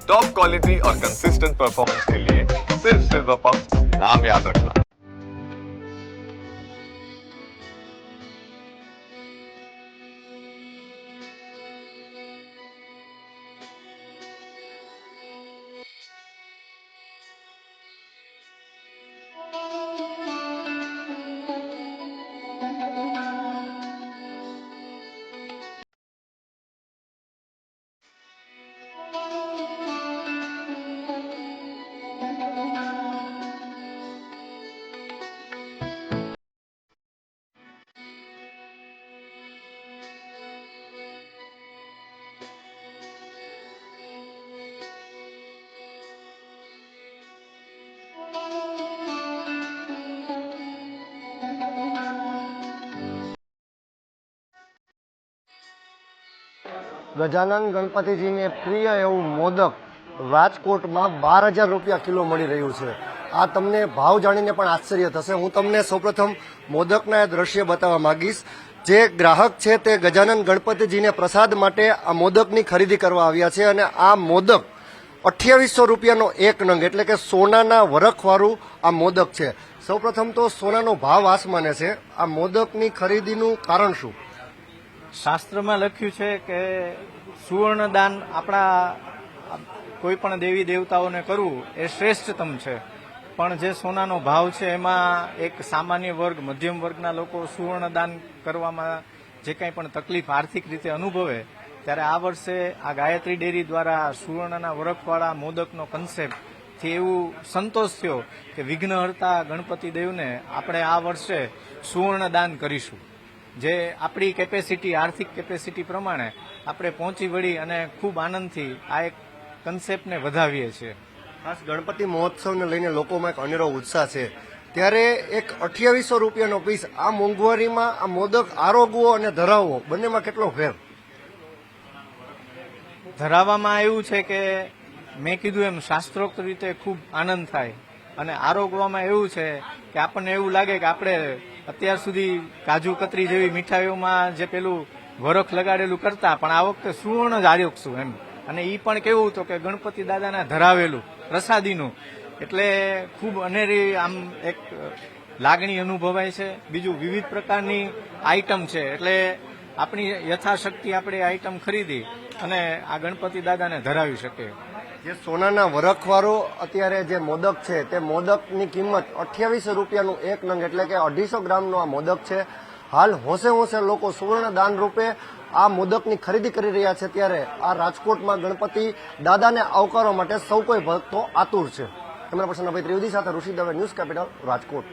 Top quality और consistent performance के लिए सिर्फ सिल्वर पंप नाम याद रखना। ગજાનન ગણપતિજીને પ્રિય એવું મોદક રાજકોટમાં 12,000 રૂપિયા કિલો મળી રહ્યું છે। આ તમને ભાવ જાણીને પણ આશ્ચર્ય થશે। હું તમને સૌપ્રથમ મોદકના એ દ્રશ્ય બતાવવા માંગીશ। જે ગ્રાહક છે તે ગજાનન ગણપતિજીને પ્રસાદ માટે આ મોદકની ખરીદી કરવા આવ્યા છે અને આ મોદક 2800 રૂપિયાનો એક નંગ એટલે કે સોનાના વરખવાળું આ મોદક છે। સૌપ્રથમ તો સોનાનો ભાવ આસમાને છે। આ મોદકની ખરીદીનું કારણ શું? શાસ્ત્રમાં લખ્યું છે કે સુવર્ણદાન આપણા કોઈ પણ દેવી દેવતાઓને કરવું એ શ્રેષ્ઠતમ છે, પણ જે સોનાનો ભાવ છે એમાં એક સામાન્ય વર્ગ, મધ્યમ વર્ગના લોકો સુવર્ણદાન કરવામાં જે કંઈ પણ તકલીફ આર્થિક રીતે અનુભવે, ત્યારે આ વર્ષે આ ગાયત્રી ડેરી દ્વારા સુવર્ણના વરખવાળા મોદકનો કન્સેપ્ટથી એવું સંતોષ થયો કે વિઘ્નહર્તા ગણપતિ દેવને આપણે આ વર્ષે સુવર્ણદાન કરીશું। જે આપણી કેપેસિટી, આર્થિક કેપેસિટી પ્રમાણે આપણે પહોંચી વળી અને ખૂબ આનંદથી આ એક કન્સેપ્ટને વધાવીએ છીએ। ખાસ ગણપતિ મહોત્સવને લઈને લોકોમાં એક અનેરો ઉત્સાહ છે, ત્યારે એક 2800 રૂપિયાનો પીસ, આ મોંઘવારીમાં આ મોદક આરોગવો અને ધરાવવો બંનેમાં કેટલો ફેર? ધરાવવામાં એવું છે કે મેં કીધું એમ શાસ્ત્રોક્ત રીતે ખૂબ આનંદ થાય, અને આરોગવામાં એવું છે કે આપણને એવું લાગે કે આપણે અત્યાર સુધી કાજુ કતરી જેવી મીઠાઈઓમાં જે પેલું વરખ લગાડેલું કરતા, પણ આ વખતે સુવર્ણ જ આરોગશું એમ। અને એ પણ કેવું હતું કે ગણપતિ દાદાના ધરાવેલું પ્રસાદીનું, એટલે ખૂબ અનેરી આમ એક લાગણી અનુભવાય છે। બીજું વિવિધ પ્રકારની આઈટમ છે, એટલે આપણી યથાશક્તિ આપણે આઈટમ ખરીદી અને આ ગણપતિ દાદાને ધરાવી શકીએ। જે સોનાના વરખવાળો અત્યારે જે મોદક છે તે મોદકની કિંમત 2800 રૂપિયાનું એક નંગ એટલે કે 250 ગ્રામનો આ મોદક છે। હાલ હોંશે હોંશે લોકો સુવર્ણ દાન રૂપે આ મોદકની ખરીદી કરી રહ્યા છે, ત્યારે આ રાજકોટમાં ગણપતિ દાદાને આવકારવા માટે સૌ કોઈ ભક્તો આતુર છે। કેમેરા પર્સન અભય ત્રિવેદી સાથે ઋષિ દવે, ન્યૂઝ કેપિટલ, રાજકોટ।